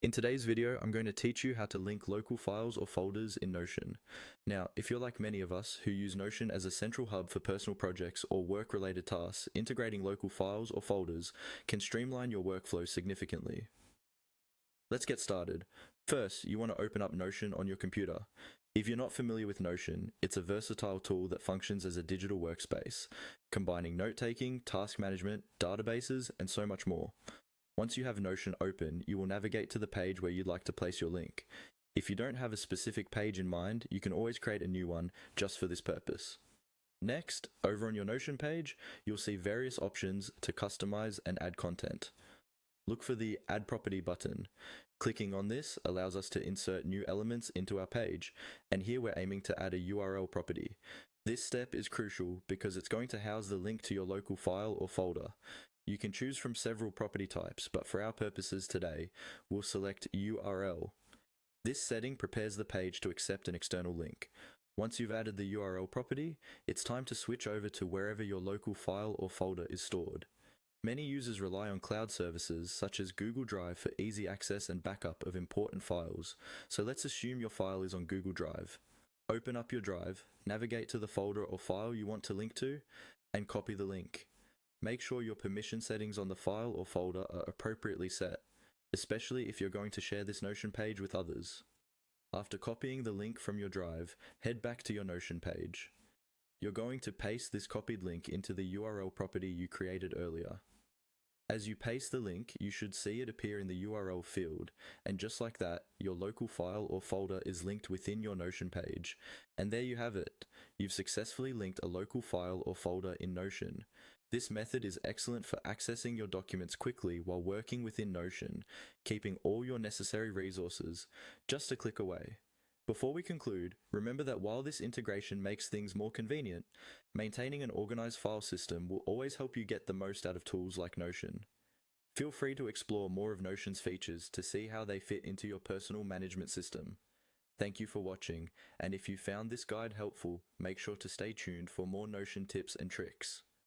In today's video, I'm going to teach you how to link local files or folders in Notion. Now, if you're like many of us who use Notion as a central hub for personal projects or work-related tasks, integrating local files or folders can streamline your workflow significantly. Let's get started. First, you want to open up Notion on your computer. If you're not familiar with Notion, it's a versatile tool that functions as a digital workspace, combining note-taking, task management, databases, and so much more. Once you have Notion open, you will navigate to the page where you'd like to place your link. If you don't have a specific page in mind, you can always create a new one just for this purpose. Next, over on your Notion page, you'll see various options to customize and add content. Look for the Add Property button. Clicking on this allows us to insert new elements into our page, and here we're aiming to add a URL property. This step is crucial because it's going to house the link to your local file or folder. You can choose from several property types, but for our purposes today, we'll select URL. This setting prepares the page to accept an external link. Once you've added the URL property, it's time to switch over to wherever your local file or folder is stored. Many users rely on cloud services such as Google Drive for easy access and backup of important files, so let's assume your file is on Google Drive. Open up your drive, navigate to the folder or file you want to link to, and copy the link. Make sure your permission settings on the file or folder are appropriately set, especially if you're going to share this Notion page with others. After copying the link from your drive, head back to your Notion page. You're going to paste this copied link into the URL property you created earlier. As you paste the link, you should see it appear in the URL field, and just like that, your local file or folder is linked within your Notion page. And there you have it. You've successfully linked a local file or folder in Notion. This method is excellent for accessing your documents quickly while working within Notion, keeping all your necessary resources just a click away. Before we conclude, remember that while this integration makes things more convenient, maintaining an organized file system will always help you get the most out of tools like Notion. Feel free to explore more of Notion's features to see how they fit into your personal management system. Thank you for watching, and if you found this guide helpful, make sure to stay tuned for more Notion tips and tricks.